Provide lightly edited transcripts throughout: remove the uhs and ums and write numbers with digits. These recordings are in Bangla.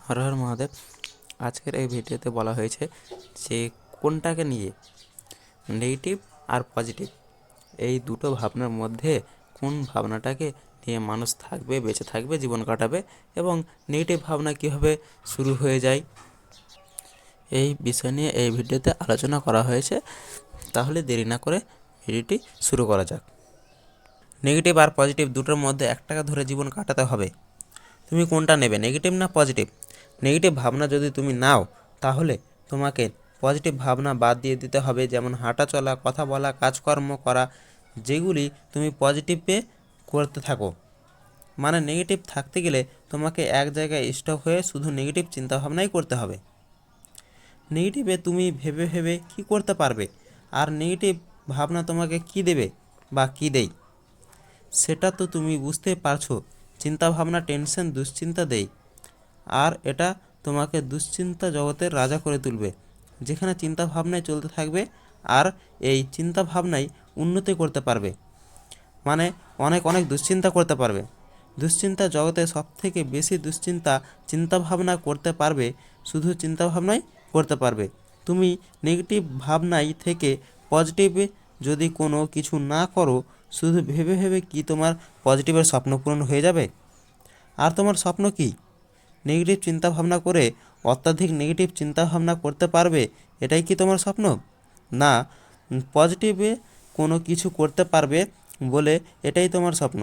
হর হর মহাদেব। আজকের এই ভিডিওতে বলা হয়েছে যে কোনটাকে নিয়ে, নেগেটিভ আর পজিটিভ, এই দুটো ভাবনার মধ্যে কোন ভাবনাটাকে নিয়ে মানুষ থাকবে, বেঁচে থাকবে, জীবন কাটাবে, এবং নেগেটিভ ভাবনা কীভাবে শুরু হয়ে যায়, এই বিষয় নিয়ে এই ভিডিওতে আলোচনা করা হয়েছে। তাহলে দেরি না করে ভিডিওটি শুরু করা যাক। নেগেটিভ আর পজিটিভ দুটোর মধ্যে একটাকে ধরে জীবন কাটাতে হবে। তুমি কোনটা নেবে, নেগেটিভ না পজিটিভ? নেগেটিভ ভাবনা যদি তুমি নাও, তাহলে তোমাকে পজিটিভ ভাবনা বাদ দিয়ে দিতে হবে। যেমন হাঁটা চলা, কথা বলা, কাজকর্ম করা, যেগুলি তুমি পজিটিভে করতে থাকো। মানে নেগেটিভ থাকতে গেলে তোমাকে এক জায়গায় স্টক হয়ে শুধু নেগেটিভ চিন্তাভাবনাই করতে হবে। নেগেটিভে তুমি ভেবে ভেবে কী করতে পারবে, আর নেগেটিভ ভাবনা তোমাকে কি দেবে বা কী দেয় সেটা তো তুমি বুঝতে পারছো। চিন্তাভাবনা টেনশন, দুশ্চিন্তা দেয়, আর এটা তোমাকে দুশ্চিন্তা জগতের রাজা করে তুলবে, যেখানে চিন্তাভাবনায় চলতে থাকবে আর এই চিন্তাভাবনাই উন্নতি করতে পারবে। মানে অনেক অনেক দুশ্চিন্তা করতে পারবে। দুশ্চিন্তা জগতে সবথেকে বেশি চিন্তাভাবনা করতে পারবে, শুধু চিন্তাভাবনাই করতে পারবে। তুমি নেগেটিভ ভাবনাই থেকে পজিটিভে যদি কোনো কিছু না করো, শুধু ভেবে ভেবে কি তোমার পজিটিভের স্বপ্ন পূরণ হয়ে যাবে? আর তোমার স্বপ্ন কি? নেগেটিভ চিন্তাভাবনা করে অত্যাধিক নেগেটিভ চিন্তাভাবনা করতে পারবে, এটাই কি তোমার স্বপ্ন? না, পজিটিভে কোনো কিছু করতে পারবে বলে এটাই তোমার স্বপ্ন।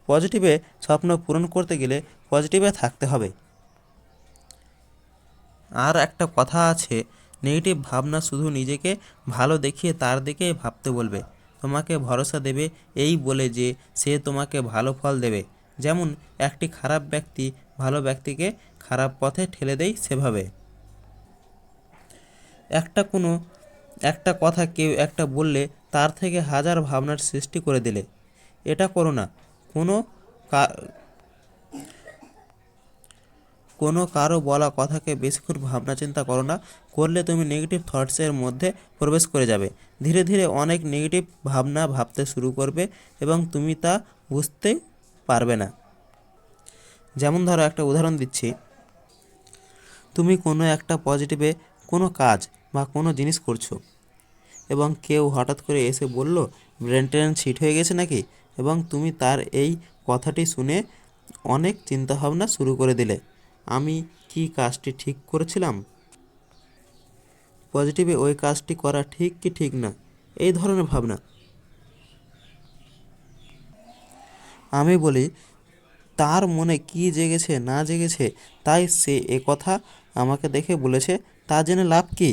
পজিটিভে স্বপ্ন পূরণ করতে গেলে পজিটিভে থাকতে হবে। আর একটা কথা আছে, নেগেটিভ ভাবনা শুধু নিজেকে ভালো দেখিয়ে তার দিকেই ভাবতে বলবে, তোমাকে ভরসা দেবে এই বলে যে সে তোমাকে ভালো ফল দেবে। যেমন একটি খারাপ ব্যক্তি ভালো ব্যক্তিকে খারাপ পথে ঠেলে দেয়, সেভাবে একটা কথা কেউ একটা বললে তার থেকে হাজার ভাবনার সৃষ্টি করে দিলে। এটা করো না। কোনো কোনো কারো বলা কথাকে বেশিক্ষণ ভাবনা চিন্তা করো না। করলে তুমি নেগেটিভ থটসের মধ্যে প্রবেশ করে যাবে। ধীরে ধীরে অনেক নেগেটিভ ভাবনা ভাবতে শুরু করবে এবং তুমি তা বুঝতেই পারবে না। যেমন ধরো, একটা উদাহরণ দিচ্ছি। তুমি কোনো একটা পজিটিভে কোনো কাজ বা কোনো জিনিস করছো, এবং কেউ হঠাৎ করে এসে বলল, ব্রেন ট্রেন শিট হয়ে গেছে নাকি, এবং তুমি তার এই কথাটি শুনে অনেক চিন্তাভাবনা শুরু করে দিলে, আমি কি কাজটি ঠিক করেছিলাম? পজিটিভে ওই কাজটি করা ঠিক কি ঠিক না, এই ধরনের ভাবনা। আমি বলি, তার মনে কি জেগেছে না জেগেছে, তাই সে কথা আমাকে দেখে বলেছে, তা জেনে লাভ কি?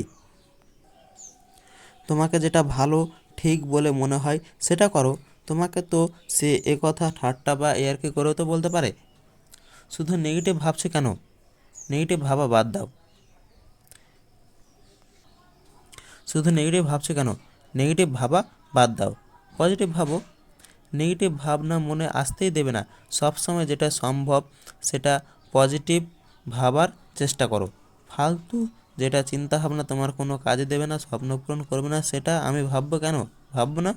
তোমাকে যেটা ভালো ঠিক বলে মনে হয় সেটা করো। তোমাকে তো সে কথা ঠাট্টা বা ইয়ার্কি করেও তো বলতে পারে। শুধু নেগেটিভ ভাবছে কেন? নেগেটিভ ভাবা বাদ দাও। শুধু নেগেটিভ ভাবছে কেন? নেগেটিভ ভাবা বাদ দাও, পজিটিভ ভাবো। নেগেটিভ ভাবনা মনে আসতেই দেবে না। সব সময় যেটা সম্ভব সেটা পজিটিভ ভাবার চেষ্টা করো। ফালতু যেটা চিন্তাভাবনা তোমার কোনো কাজে দেবে না, স্বপ্ন পূরণ করবে না, সেটা আমি ভাববো কেন? ভাববো না।